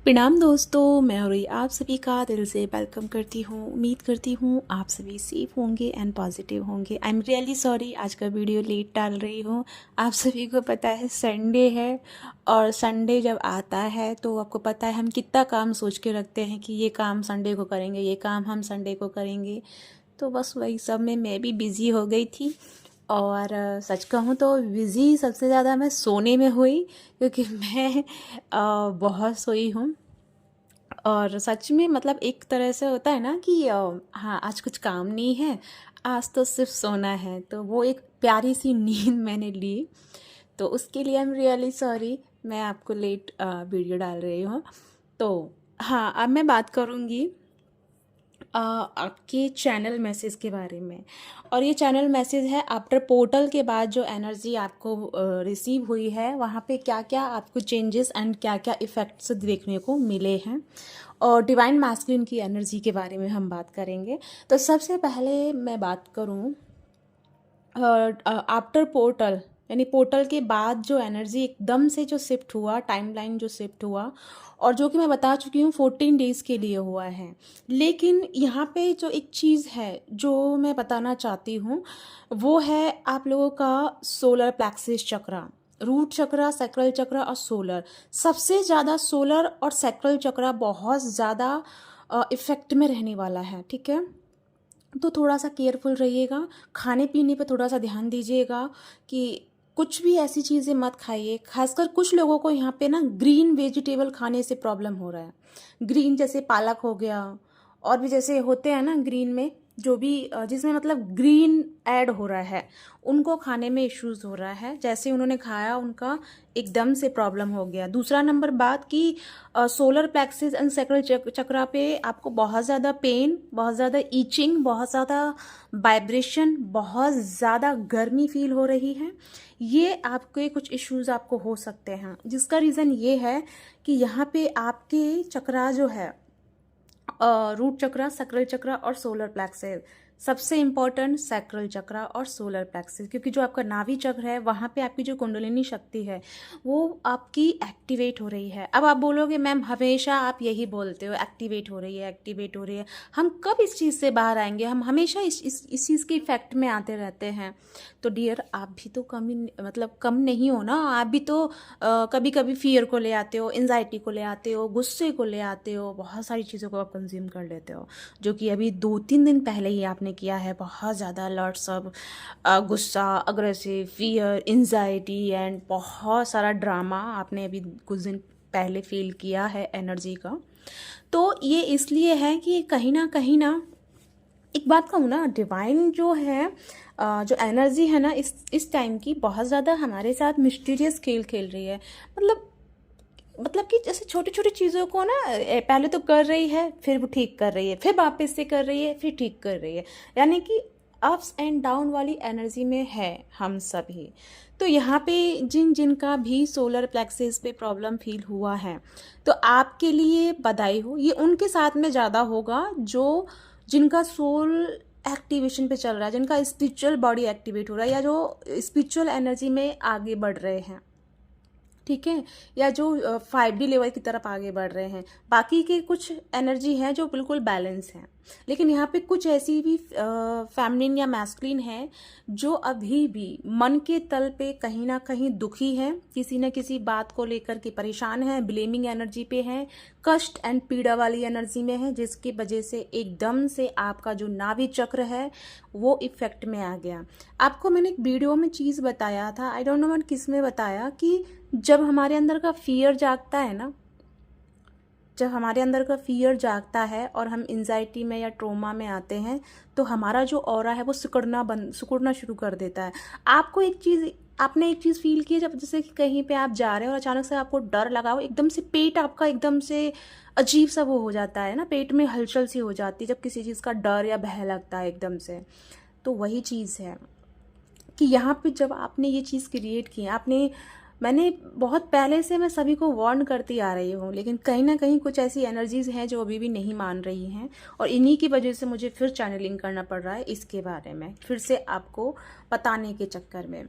प्रणाम दोस्तों, मैं और आप सभी का दिल से वेलकम करती हूँ। उम्मीद करती हूँ आप सभी सेफ होंगे एंड पॉजिटिव होंगे। आई एम रियली सॉरी, आज का वीडियो लेट डाल रही हूँ। आप सभी को पता है संडे है, और संडे जब आता है तो आपको पता है हम कितना काम सोच के रखते हैं कि ये काम संडे को करेंगे, ये काम हम संडे को करेंगे। तो बस वही सब में मैं भी बिज़ी हो गई थी। और सच कहूँ तो बिज़ी सबसे ज़्यादा मैं सोने में हुई, क्योंकि मैं बहुत सोई हूँ। और सच में मतलब एक तरह से होता है ना कि हाँ, आज कुछ काम नहीं है, आज तो सिर्फ सोना है। तो वो एक प्यारी सी नींद मैंने ली, तो उसके लिए आई एम रियली सॉरी, मैं आपको लेट वीडियो डाल रही हूँ। तो हाँ, अब मैं बात करूँगी आपके चैनल मैसेज के बारे में। और ये चैनल मैसेज है आफ्टर पोर्टल के बाद जो एनर्जी आपको रिसीव हुई है, वहाँ पे क्या क्या आपको चेंजेस एंड क्या क्या इफ़ेक्ट्स देखने को मिले हैं। और डिवाइन मैस्कुलिन की एनर्जी के बारे में हम बात करेंगे। तो सबसे पहले मैं बात करूँ आफ्टर पोर्टल, यानी पोर्टल के बाद जो एनर्जी एकदम से जो शिफ्ट हुआ, टाइमलाइन जो शिफ्ट हुआ, और जो कि मैं बता चुकी हूँ 14 डेज़ के लिए हुआ है। लेकिन यहाँ पे जो एक चीज़ है जो मैं बताना चाहती हूँ, वो है आप लोगों का सोलर प्लेक्सिस चक्रा, रूट चक्रा, सैक्रल चक्रा और सोलर। सबसे ज़्यादा सोलर और सैक्रल चक्रा बहुत ज़्यादा इफ़ेक्ट में रहने वाला है, ठीक है। तो थोड़ा सा केयरफुल रहिएगा, खाने पीने पे थोड़ा सा ध्यान दीजिएगा कि कुछ भी ऐसी चीज़ें मत खाइए। खासकर कुछ लोगों को यहाँ पे ना ग्रीन वेजिटेबल खाने से प्रॉब्लम हो रहा है। ग्रीन जैसे पालक हो गया, और भी जैसे होते हैं ना ग्रीन में, जो भी जिसमें मतलब ग्रीन ऐड हो रहा है, उनको खाने में इश्यूज़ हो रहा है। जैसे उन्होंने खाया उनका एकदम से प्रॉब्लम हो गया। दूसरा नंबर बात कि सोलर प्लेक्सिस एंड सैक्रल चक्रा पे आपको बहुत ज़्यादा पेन, बहुत ज़्यादा ईचिंग, बहुत ज़्यादा वाइब्रेशन, बहुत ज़्यादा गर्मी फील हो रही है। ये आपके कुछ इश्यूज़ आपको हो सकते हैं, जिसका रीज़न ये है कि यहाँ पे आपके चक्रा जो है, रूट चक्रा, सैक्रल चक्रा और सोलर प्लेक्सिस, सबसे इम्पॉर्टेंट सैक्रल चक्रा और सोलर प्लेक्सिस, क्योंकि जो आपका नाभि चक्र है वहाँ पे आपकी जो कुंडलिनी शक्ति है वो आपकी एक्टिवेट हो रही है। अब आप बोलोगे मैम हमेशा आप यही बोलते हो एक्टिवेट हो रही है, एक्टिवेट हो रही है, हम कब इस चीज़ से बाहर आएंगे? हम हमेशा इस चीज़ के इफेक्ट में आते रहते हैं। तो डियर, आप भी तो कम ही मतलब कम नहीं हो ना। आप भी तो कभी कभी फियर को ले आते हो, एंजाइटी को ले आते हो, गुस्से को ले आते हो, बहुत सारी चीज़ों को आप कंज्यूम कर लेते हो, जो कि अभी 2-3 दिन पहले ही आपने किया है। बहुत ज़्यादा अलर्ट सब, गुस्सा, अग्रेसिव, फियर, एंजाइटी एंड बहुत सारा ड्रामा आपने अभी कुछ दिन पहले फील किया है एनर्जी का। तो ये इसलिए है कि कहीं ना एक बात कहूँ ना, डिवाइन जो है जो एनर्जी है ना इस टाइम की, बहुत ज़्यादा हमारे साथ मिस्टीरियस खेल खेल रही है। मतलब कि जैसे छोटी छोटी चीज़ों को ना पहले तो कर रही है, फिर वो ठीक कर रही है, फिर वापस से कर रही है, फिर ठीक कर रही है। यानी कि अप्स एंड डाउन वाली एनर्जी में है हम सभी। तो यहाँ पे जिनका भी सोलर प्लेक्सिस पे प्रॉब्लम फील हुआ है, तो आपके लिए बधाई हो। ये उनके साथ में ज़्यादा होगा जो जिनका सोल एक्टिवेशन पे चल रहा है, जिनका स्पिरिचुअल बॉडी एक्टिवेट हो रहा है, या जो स्पिरिचुअल एनर्जी में आगे बढ़ रहे हैं, ठीक है, या जो 5D लेवल की तरफ आगे बढ़ रहे हैं। बाकी के कुछ एनर्जी हैं जो बिल्कुल बैलेंस हैं। लेकिन यहाँ पे कुछ ऐसी भी फेमिनिन या मैस्कुलिन है जो अभी भी मन के तल पे कहीं ना कहीं दुखी है, किसी न किसी बात को लेकर के परेशान है, ब्लेमिंग एनर्जी पे है, कष्ट एंड पीड़ा वाली एनर्जी में है, जिसकी वजह से एकदम से आपका जो नाभि चक्र है वो इफेक्ट में आ गया। आपको मैंने एक वीडियो में चीज़ बताया था, आई डोंट नो मैंने किस में बताया, कि जब हमारे अंदर का फियर जागता है ना, जब हमारे अंदर का फियर जागता है और हम एंजाइटी में या ट्रोमा में आते हैं, तो हमारा जो ऑरा है वो सिकुड़ना शुरू कर देता है। आपने एक चीज़ फील की है, जब जैसे कि कहीं पे आप जा रहे हो और अचानक से आपको डर लगा हो, एकदम से पेट आपका एकदम से अजीब सा वो हो जाता है ना, पेट में हलचल सी हो जाती है जब किसी चीज़ का डर या भय लगता है एकदम से। तो वही चीज़ है कि यहाँ पे जब आपने ये चीज़ क्रिएट की, मैंने बहुत पहले से मैं सभी को वार्न करती आ रही हूँ, लेकिन कहीं ना कहीं कुछ ऐसी एनर्जीज़ हैं जो अभी भी नहीं मान रही हैं, और इन्हीं की वजह से मुझे फिर चैनलिंग करना पड़ रहा है इसके बारे में, फिर से आपको बताने के चक्कर में,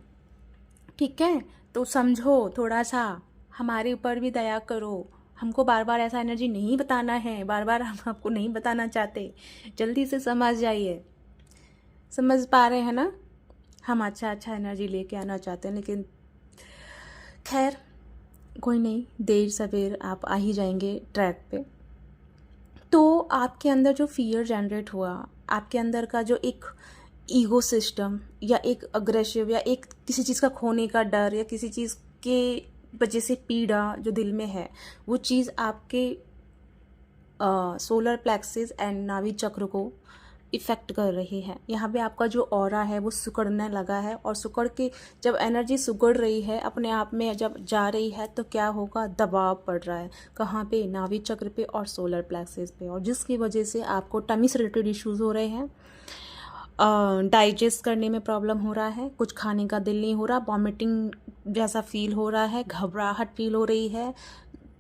ठीक है। तो समझो, थोड़ा सा हमारे ऊपर भी दया करो, हमको बार बार ऐसा एनर्जी नहीं बताना है, बार बार हम आपको नहीं बताना चाहते। जल्दी से समझ जाइए। समझ पा रहे हैं ना? हम अच्छा एनर्जी लेके आना चाहते हैं, लेकिन खैर कोई नहीं, देर सवेर आप आ ही जाएंगे ट्रैक पे। तो आपके अंदर जो फियर जनरेट हुआ, आपके अंदर का जो एक ईगो सिस्टम या एक अग्रेसिव या एक किसी चीज़ का खोने का डर या किसी चीज़ के वजह से पीड़ा जो दिल में है, वो चीज़ आपके सोलर प्लेक्सिस एंड नाभि चक्र को इफ़ेक्ट कर रही है। यहाँ पे आपका जो ऑरा है वो सिकुड़ने लगा है, और सिकुड़ के जब एनर्जी सिकुड़ रही है अपने आप में जब जा रही है तो क्या होगा, दबाव पड़ रहा है। कहाँ पे? नाभि चक्र पे और सोलर प्लेक्सिस पे, और जिसकी वजह से आपको टमी से रिलेटेड इश्यूज़ हो रहे हैं, डाइजेस्ट करने में प्रॉब्लम हो रहा है, कुछ खाने का दिल नहीं हो रहा, वॉमिटिंग जैसा फील हो रहा है, घबराहट फील हो रही है,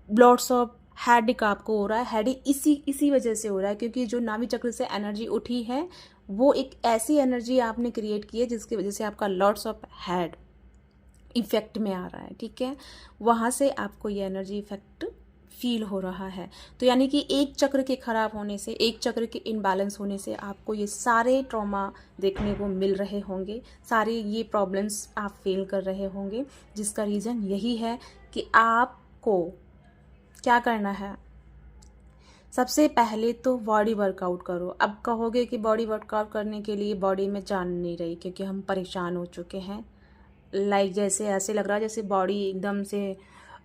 लॉट्स ऑफ हेडेक आपको हो रहा है। हेडेक इसी वजह से हो रहा है क्योंकि जो नाभि चक्र से एनर्जी उठी है वो एक ऐसी एनर्जी आपने क्रिएट की है जिसकी वजह से आपका लॉट्स ऑफ हेड इफेक्ट में आ रहा है। ठीक है, वहाँ से आपको ये एनर्जी इफेक्ट फील हो रहा है। तो यानी कि एक चक्र के खराब होने से, एक चक्र के इनबैलेंस होने से आपको ये सारे ट्रॉमा देखने को मिल रहे होंगे, सारे ये प्रॉब्लम्स आप फील कर रहे होंगे, जिसका रीज़न यही है कि आपको क्या करना है। सबसे पहले तो बॉडी वर्कआउट करो। अब कहोगे कि बॉडी वर्कआउट करने के लिए बॉडी में जान नहीं रही क्योंकि हम परेशान हो चुके हैं, जैसे ऐसे लग रहा है जैसे बॉडी एकदम से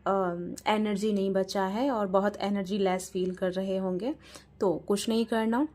एनर्जी नहीं बचा है और बहुत एनर्जी लेस फील कर रहे होंगे। तो कुछ नहीं करना,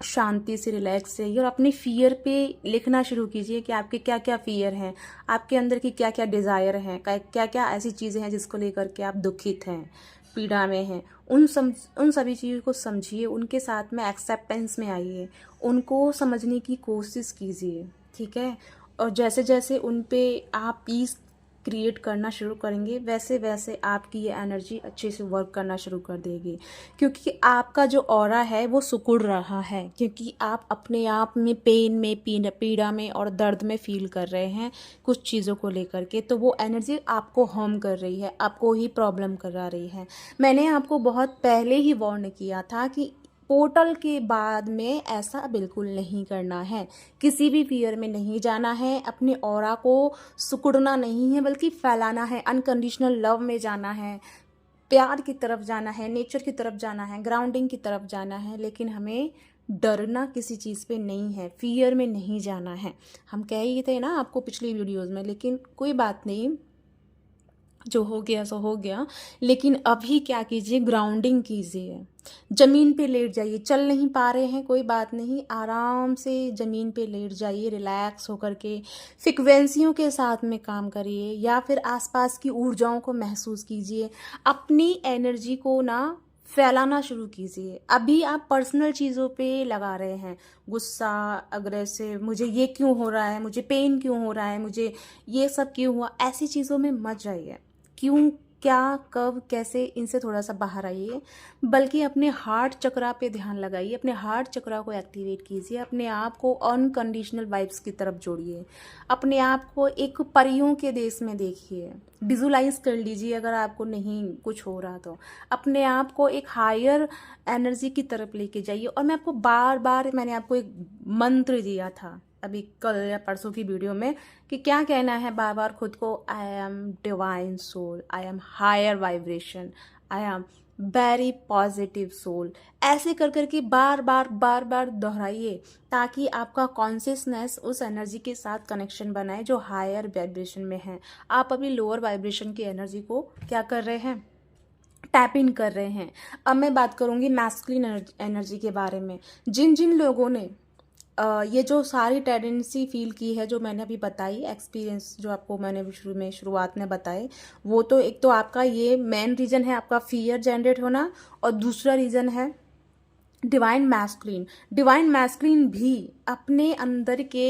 शांति से रिलैक्स रहिए और अपने फियर पे लिखना शुरू कीजिए कि आपके क्या क्या फियर हैं, आपके अंदर की क्या क्या डिज़ायर हैं, क्या क्या ऐसी चीज़ें हैं जिसको लेकर के आप दुखित हैं, पीड़ा में हैं। उन सभी चीज़ों को समझिए, उनके साथ में एक्सेप्टेंस में आइए, उनको समझने की कोशिश कीजिए। ठीक है, और जैसे जैसे उन पे आप पीस क्रिएट करना शुरू करेंगे वैसे वैसे आपकी ये एनर्जी अच्छे से वर्क करना शुरू कर देगी, क्योंकि आपका जो ऑरा है वो सिकुड़ रहा है, क्योंकि आप अपने आप में पेन में, पीड़ा में और दर्द में फील कर रहे हैं कुछ चीज़ों को लेकर के। तो वो एनर्जी आपको हार्म कर रही है, आपको ही प्रॉब्लम करा रही है। मैंने आपको बहुत पहले ही वार्न किया था कि पोर्टल के बाद में ऐसा बिल्कुल नहीं करना है, किसी भी फियर में नहीं जाना है, अपने ऑरा को सिकुड़ना नहीं है बल्कि फैलाना है, अनकंडीशनल लव में जाना है, प्यार की तरफ जाना है, नेचर की तरफ जाना है, ग्राउंडिंग की तरफ जाना है। लेकिन हमें डरना किसी चीज़ पे नहीं है, फियर में नहीं जाना है। हम कह ही थे ना आपको पिछली वीडियोज़ में, लेकिन कोई बात नहीं, जो हो गया सो हो गया। लेकिन अभी क्या कीजिए, ग्राउंडिंग कीजिए, ज़मीन पे लेट जाइए। चल नहीं पा रहे हैं, कोई बात नहीं, आराम से ज़मीन पे लेट जाइए, रिलैक्स होकर के फ्रिक्वेंसियों के साथ में काम करिए या फिर आसपास की ऊर्जाओं को महसूस कीजिए। अपनी एनर्जी को ना फैलाना शुरू कीजिए। अभी आप पर्सनल चीज़ों पे लगा रहे हैं, गुस्सा, अग्रेसिव, मुझे ये क्यों हो रहा है, मुझे पेन क्यों हो रहा है, मुझे ये सब क्यों हुआ, ऐसी चीज़ों में मत जाइए। क्यों, क्या, कब, कैसे, इनसे थोड़ा सा बाहर आइए, बल्कि अपने हार्ट चक्रा पे ध्यान लगाइए, अपने हार्ट चक्रा को एक्टिवेट कीजिए, अपने आप को अनकंडीशनल वाइब्स की तरफ जोड़िए, अपने आप को एक परियों के देश में देखिए, विजुलाइज कर लीजिए। अगर आपको नहीं कुछ हो रहा तो अपने आप को एक हायर एनर्जी की तरफ लेके जाइए। और मैं आपको बार मैंने आपको एक मंत्र दिया था अभी कल या परसों की वीडियो में कि क्या कहना है बार बार खुद को, I am divine soul, I am higher vibration, I am very positive soul. ऐसे कर करके बार बार दोहराइए ताकि आपका कॉन्शियसनेस उस एनर्जी के साथ कनेक्शन बनाए जो हायर वाइब्रेशन में है। आप अभी लोअर वाइब्रेशन की एनर्जी को क्या कर रहे हैं, टैप इन कर रहे हैं। अब मैं बात करूंगी मैस्कुलिन एनर्जी के बारे में। जिन लोगों ने ये जो सारी टेंडेंसी फील की है, जो मैंने अभी बताई, एक्सपीरियंस जो आपको मैंने शुरुआत में बताए, वो तो एक तो आपका ये मेन रीज़न है आपका फियर जनरेट होना, और दूसरा रीज़न है डिवाइन मैस्कुलिन। डिवाइन मैस्कुलिन भी अपने अंदर के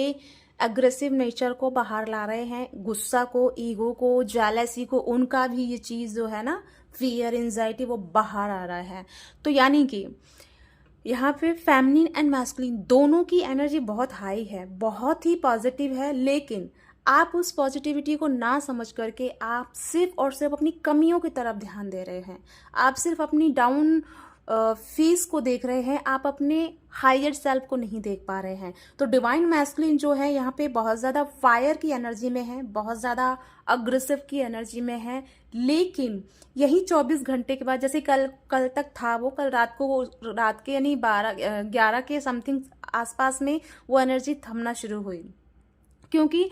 एग्रेसिव नेचर को बाहर ला रहे हैं, गुस्सा को, ईगो को, जेलसी को, उनका भी ये चीज़ जो है ना, फियर, एंजाइटी, वो बाहर आ रहा है। तो यानी कि यहाँ पे फेमिनिन एंड मैस्कुलिन दोनों की एनर्जी बहुत हाई है, बहुत ही पॉजिटिव है, लेकिन आप उस पॉजिटिविटी को ना समझ करके आप सिर्फ और सिर्फ अपनी कमियों की तरफ ध्यान दे रहे हैं। आप सिर्फ अपनी डाउन फेस को देख रहे हैं, आप अपने हायर सेल्फ को नहीं देख पा रहे हैं। तो डिवाइन मैस्कुलिन जो है यहाँ पे बहुत ज़्यादा फायर की एनर्जी में है, बहुत ज़्यादा अग्रेसिव की एनर्जी में है। लेकिन यही 24 घंटे के बाद, जैसे कल तक था वो, कल रात के यानी 11 के समथिंग आसपास में वो एनर्जी थमना शुरू हुई। क्योंकि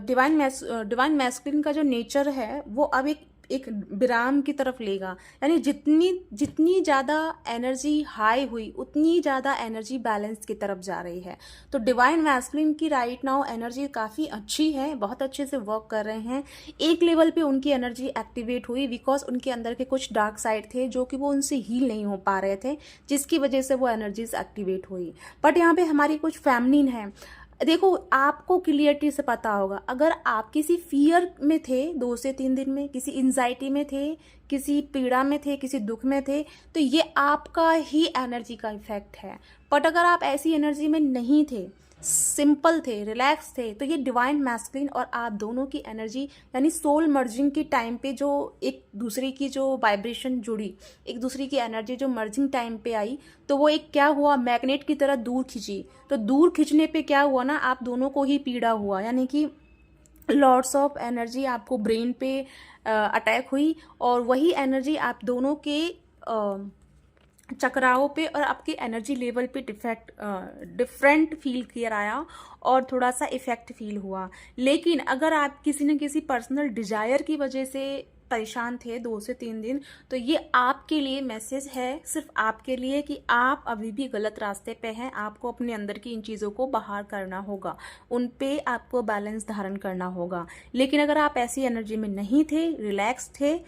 डिवाइन मैस्कुलिन का जो नेचर है वो अब एक विराम की तरफ लेगा। यानी जितनी ज़्यादा एनर्जी हाई हुई उतनी ज़्यादा एनर्जी बैलेंस की तरफ जा रही है। तो डिवाइन मैस्कुलिन की राइट नाउ एनर्जी काफ़ी अच्छी है, बहुत अच्छे से वर्क कर रहे हैं। एक लेवल पे उनकी एनर्जी एक्टिवेट हुई बिकॉज उनके अंदर के कुछ डार्क साइड थे जो कि वो उनसे हील नहीं हो पा रहे थे, जिसकी वजह से वो एनर्जीज एक्टिवेट हुई। बट यहाँ पे हमारी कुछ फेमिनिन है। देखो, आपको क्लियरिटी से पता होगा, अगर आप किसी फियर में थे 2 से 3 दिन में, किसी एंजाइटी में थे, किसी पीड़ा में थे, किसी दुख में थे, तो ये आपका ही एनर्जी का इफेक्ट है। बट अगर आप ऐसी एनर्जी में नहीं थे, सिंपल थे, रिलैक्स थे, तो ये डिवाइन मैस्कुलिन और आप दोनों की एनर्जी यानी सोल मर्जिंग के टाइम पे जो एक दूसरे की जो वाइब्रेशन जुड़ी, एक दूसरे की एनर्जी जो मर्जिंग टाइम पे आई, तो वो एक क्या हुआ, मैग्नेट की तरह दूर खिंची। तो दूर खिंचने पे क्या हुआ ना, आप दोनों को ही पीड़ा हुआ, यानी कि लॉट्स ऑफ एनर्जी आपको ब्रेन पे अटैक हुई, और वही एनर्जी आप दोनों के चक्राओं पे और आपके एनर्जी लेवल पे डिफरेंट फील किया आया और थोड़ा सा इफेक्ट फील हुआ। लेकिन अगर आप किसी न किसी पर्सनल डिजायर की वजह से परेशान थे 2 से 3 दिन, तो ये आपके लिए मैसेज है, सिर्फ आपके लिए, कि आप अभी भी गलत रास्ते पे हैं। आपको अपने अंदर की इन चीज़ों को बाहर करना होगा, उन पे आपको बैलेंस धारण करना होगा। लेकिन अगर आप ऐसी एनर्जी में नहीं थे, रिलैक्स थे,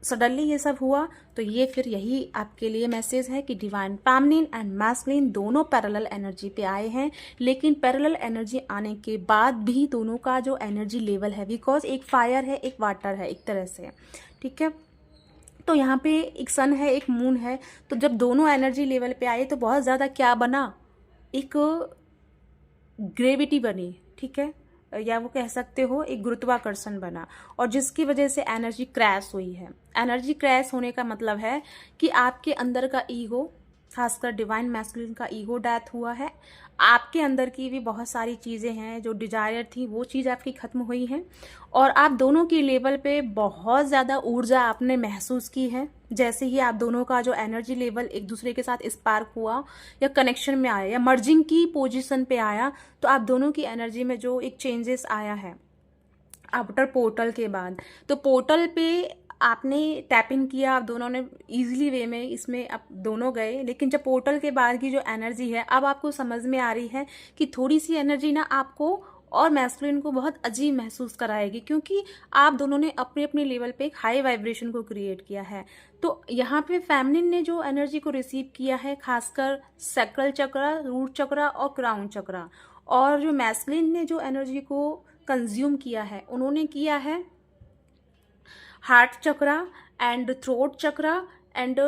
सडनली ये सब हुआ, तो ये फिर यही आपके लिए मैसेज है कि डिवाइन फेमिनिन एंड मैस्कुलिन दोनों पैरेलल एनर्जी पे आए हैं। लेकिन पैरेलल एनर्जी आने के बाद भी दोनों का जो एनर्जी लेवल है, बिकॉज एक फायर है, एक वाटर है, एक तरह से, ठीक है। तो यहाँ पे एक सन है, एक मून है, तो जब दोनों एनर्जी लेवल पे आए तो बहुत ज़्यादा क्या बना, एक ग्रेविटी बनी, ठीक है, या वो कह सकते हो एक गुरुत्वाकर्षण बना, और जिसकी वजह से एनर्जी क्रैश हुई है। एनर्जी क्रैश होने का मतलब है कि आपके अंदर का ईगो, खासकर डिवाइन मैस्कुलिन का ईगो डेथ हुआ है। आपके अंदर की भी बहुत सारी चीज़ें हैं जो डिजायर थी, वो चीज़ आपकी ख़त्म हुई है, और आप दोनों की लेवल पे बहुत ज़्यादा ऊर्जा आपने महसूस की है। जैसे ही आप दोनों का जो एनर्जी लेवल एक दूसरे के साथ स्पार्क हुआ या कनेक्शन में आया या मर्जिंग की पोजीशन पे आया, तो आप दोनों की एनर्जी में जो एक चेंजेस आया है आफ्टर पोर्टल के बाद, तो पोर्टल पे आपने टैप इन किया, आप दोनों ने इजीली वे में इसमें आप दोनों गए। लेकिन जब पोर्टल के बाद की जो एनर्जी है, अब आपको समझ में आ रही है कि थोड़ी सी एनर्जी ना आपको और मैस्कुलिन को बहुत अजीब महसूस कराएगी, क्योंकि आप दोनों ने अपने अपने लेवल पे एक हाई वाइब्रेशन को क्रिएट किया है। तो यहाँ पे फेमिनिन ने जो एनर्जी को रिसीव किया है, खासकर सैक्रल चक्रा, रूट चक्रा और क्राउन चक्रा, और जो मैस्कुलिन ने जो एनर्जी को कंज्यूम किया है, उन्होंने किया है heart chakra and throat chakra and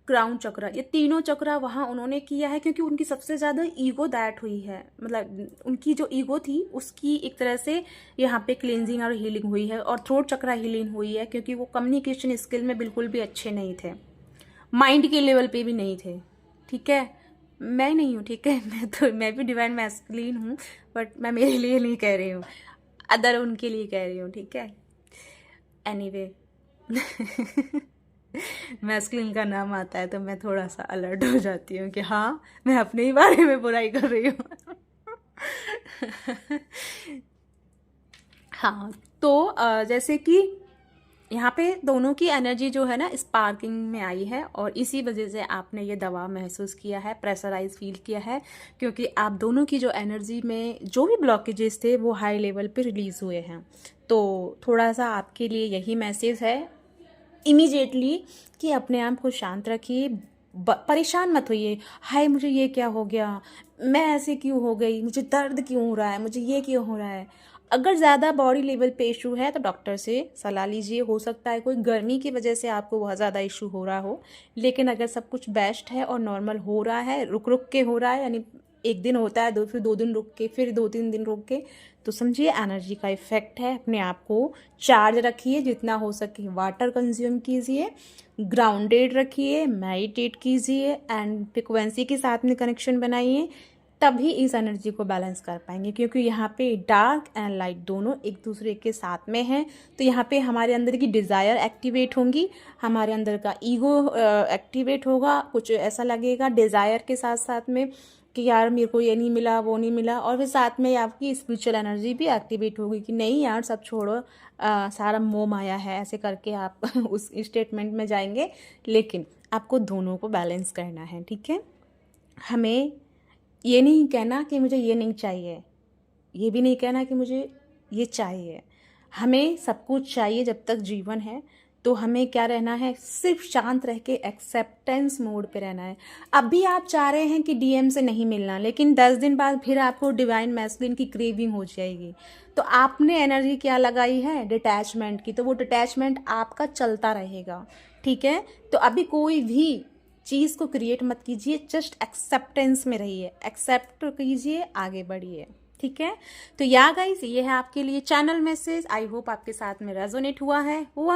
crown chakra. ये तीनों चक्रा वहाँ उन्होंने किया है, क्योंकि उनकी सबसे ज़्यादा ईगो दैट हुई है, मतलब उनकी जो ईगो थी उसकी एक तरह से यहाँ पे क्लींजिंग और हीलिंग हुई है। और थ्रोट चक्रा हीलिंग हुई है क्योंकि वो कम्युनिकेशन स्किल में बिल्कुल भी अच्छे नहीं थे, माइंड के लेवल पे भी नहीं थे, ठीक है। मैं नहीं हूँ, ठीक है, मैं भी डिवाइन मैस्कुलिन हूँ, बट मैं मेरे लिए नहीं कह रही हूँ, अदर उनके लिए कह रही हूँ, ठीक है। एनीवे मैस्कुलिन का नाम आता है तो मैं थोड़ा सा अलर्ट हो जाती हूँ कि हाँ, मैं अपने ही बारे में बुराई कर रही हूँ। हाँ, तो जैसे कि यहाँ पे दोनों की एनर्जी जो है ना स्पार्किंग में आई है, और इसी वजह से आपने ये दबाव महसूस किया है, प्रेशराइज फील किया है, क्योंकि आप दोनों की जो एनर्जी में जो भी ब्लॉकेजेस थे वो हाई लेवल पे रिलीज हुए हैं। तो थोड़ा सा आपके लिए यही मैसेज है इमीडिएटली कि अपने आप को शांत रखिए, परेशान मत होइए, हाय मुझे ये क्या हो गया, मैं ऐसे क्यों हो गई, मुझे दर्द क्यों हो रहा है, मुझे ये क्यों हो रहा है। अगर ज़्यादा बॉडी लेवल पे इशू है तो डॉक्टर से सलाह लीजिए, हो सकता है कोई गर्मी की वजह से आपको बहुत ज़्यादा इशू हो रहा हो। लेकिन अगर सब कुछ बेस्ट है और नॉर्मल हो रहा है, रुक रुक के हो रहा है, यानी एक दिन होता है, फिर 2 दिन रुक के, फिर 2-3 दिन रुक के। तो समझिए एनर्जी का इफेक्ट है। अपने आप को चार्ज रखिए, जितना हो सके वाटर कंज्यूम कीजिए, ग्राउंडेड रखिए, मेडिटेट कीजिए एंड फ्रिक्वेंसी के साथ में कनेक्शन बनाइए, तभी इस एनर्जी को बैलेंस कर पाएंगे। क्योंकि यहाँ पे डार्क एंड लाइट दोनों एक दूसरे के साथ में हैं। तो यहाँ पे हमारे अंदर की डिज़ायर एक्टिवेट होंगी, हमारे अंदर का ईगो एक्टिवेट होगा, कुछ ऐसा लगेगा डिज़ायर के साथ साथ में कि यार मेरे को ये नहीं मिला, वो नहीं मिला। और फिर साथ में आपकी स्पिरिचुअल एनर्जी भी एक्टिवेट होगी कि नहीं यार सब छोड़ो, सारा मोह माया है, ऐसे करके आप उस स्टेटमेंट में जाएंगे। लेकिन आपको दोनों को बैलेंस करना है, ठीक है। हमें ये नहीं कहना कि मुझे ये नहीं चाहिए, ये भी नहीं कहना कि मुझे ये चाहिए। हमें सब कुछ चाहिए जब तक जीवन है। तो हमें क्या रहना है, सिर्फ शांत रह के एक्सेप्टेंस मोड पे रहना है। अभी आप चाह रहे हैं कि डीएम से नहीं मिलना, लेकिन 10 दिन बाद फिर आपको डिवाइन मैस्कुलिन की क्रेविंग हो जाएगी। तो आपने एनर्जी क्या लगाई है, डिटैचमेंट की, तो वो डिटैचमेंट आपका चलता रहेगा, ठीक है। तो अभी कोई भी चीज़ को क्रिएट मत कीजिए, जस्ट एक्सेप्टेंस में रहिए, एक्सेप्ट कीजिए, आगे बढ़िए, ठीक है। तो या गाइस, ये है आपके लिए चैनल मैसेज। आई होप आपके साथ में रेजोनेट हुआ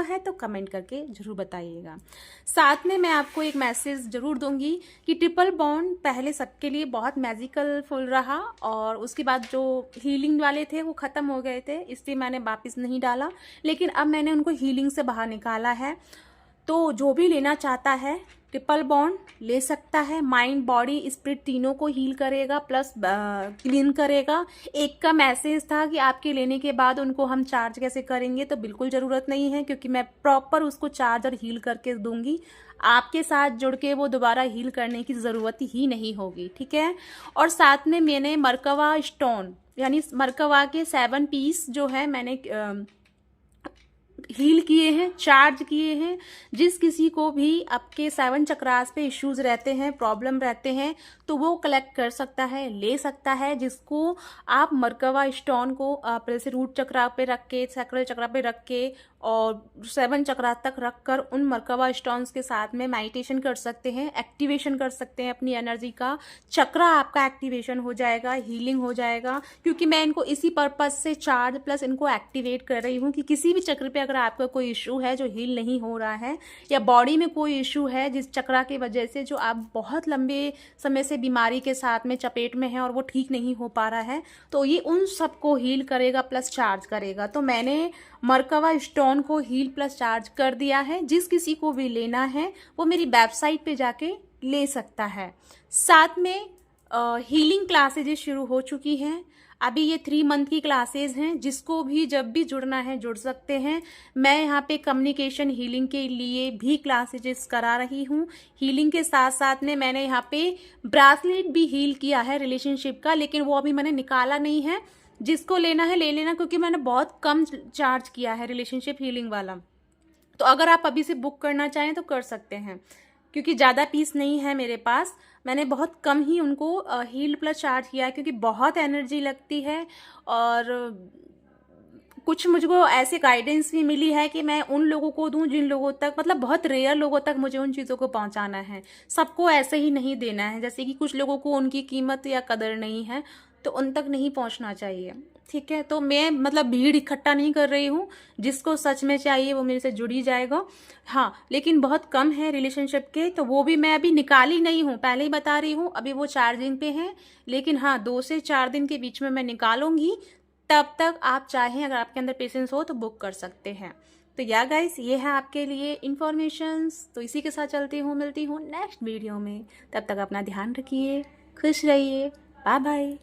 है तो कमेंट करके जरूर बताइएगा। साथ में मैं आपको एक मैसेज जरूर दूंगी कि ट्रिपल बॉन्ड पहले सबके लिए बहुत मैजिकल फुल रहा, और उसके बाद जो हीलिंग वाले थे वो ख़त्म हो गए थे, इसलिए मैंने वापस नहीं डाला। लेकिन अब मैंने उनको हीलिंग से बाहर निकाला है। तो जो भी लेना चाहता है ट्रिपल बॉन्ड ले सकता है। माइंड बॉडी स्पिरिट तीनों को हील करेगा, प्लस क्लीन करेगा। एक का मैसेज था कि आपके लेने के बाद उनको हम चार्ज कैसे करेंगे, तो बिल्कुल ज़रूरत नहीं है, क्योंकि मैं प्रॉपर उसको चार्ज और हील करके दूंगी। आपके साथ जुड़ के वो दोबारा हील करने की ज़रूरत ही नहीं होगी, ठीक है। और साथ में मैंने मरकवा स्टोन यानी मरकवा के 7 पीस जो है मैंने हील किए हैं, चार्ज किए हैं। जिस किसी को भी आपके 7 चक्रास पे इश्यूज रहते हैं, प्रॉब्लम रहते हैं, तो वो कलेक्ट कर सकता है, ले सकता है। जिसको आप मरकवा स्टोन को आप जैसे रूट चक्रा पे रख के, सैक्रल चक्रा पे रख के और 7 चक्रा तक रख कर उन मरकवा स्टोन्स के साथ में मेडिटेशन कर सकते हैं, एक्टिवेशन कर सकते हैं अपनी एनर्जी का। चक्रा आपका एक्टिवेशन हो जाएगा, हीलिंग हो जाएगा। क्योंकि मैं इनको इसी पर्पज से चार्ज प्लस इनको एक्टिवेट कर रही हूँ कि किसी भी चक्र पे अगर आपका कोई इशू है जो हील नहीं हो रहा है, या बॉडी में कोई इशू है जिस चक्रा की वजह से जो आप बहुत लंबे समय से बीमारी के साथ में चपेट में है और वो ठीक नहीं हो पा रहा है, तो ये उन सबको हील करेगा प्लस चार्ज करेगा। तो मैंने मरकवा स्टोन को हील प्लस चार्ज कर दिया है। जिस किसी को भी लेना है वो मेरी वेबसाइट पे जाके ले सकता है। साथ में हीलिंग क्लासेज शुरू हो चुकी हैं। अभी ये 3 मंथ की क्लासेस हैं। जिसको भी जब भी जुड़ना है जुड़ सकते हैं। मैं यहाँ पे कम्युनिकेशन हीलिंग के लिए भी क्लासेस करा रही हूँ। हीलिंग के साथ साथ में मैंने यहाँ पे ब्रासलेट भी हील किया है रिलेशनशिप का, लेकिन वो अभी मैंने निकाला नहीं है। जिसको लेना है ले लेना, क्योंकि मैंने बहुत कम चार्ज किया है रिलेशनशिप हीलिंग वाला। तो अगर आप अभी से बुक करना चाहें तो कर सकते हैं, क्योंकि ज़्यादा पीस नहीं है मेरे पास। मैंने बहुत कम ही उनको हील प्लस चार्ज किया है, क्योंकि बहुत एनर्जी लगती है। और कुछ मुझको ऐसे गाइडेंस भी मिली है कि मैं उन लोगों को दूं जिन लोगों तक, मतलब बहुत रेयर लोगों तक मुझे उन चीज़ों को पहुंचाना है। सबको ऐसे ही नहीं देना है। जैसे कि कुछ लोगों को उनकी कीमत या कदर नहीं है, तो उन तक नहीं पहुंचना चाहिए, ठीक है। तो मैं मतलब भीड़ इकट्ठा नहीं कर रही हूँ। जिसको सच में चाहिए वो मेरे से जुड़ ही जाएगा। हाँ, लेकिन बहुत कम है रिलेशनशिप के, तो वो भी मैं अभी निकाली नहीं हूँ, पहले ही बता रही हूँ। अभी वो चार्जिंग पे है, लेकिन हाँ 2 से 4 दिन के बीच में मैं निकालूंगी। तब तक आप चाहें, अगर आपके अंदर पेशेंस हो तो बुक कर सकते हैं। तो या गाइस, ये है आपके लिए इन्फॉर्मेशंस। तो इसी के साथ चलती हूँ, मिलती हूँ नेक्स्ट वीडियो में। तब तक अपना ध्यान रखिए, खुश रहिए, बाय बाय।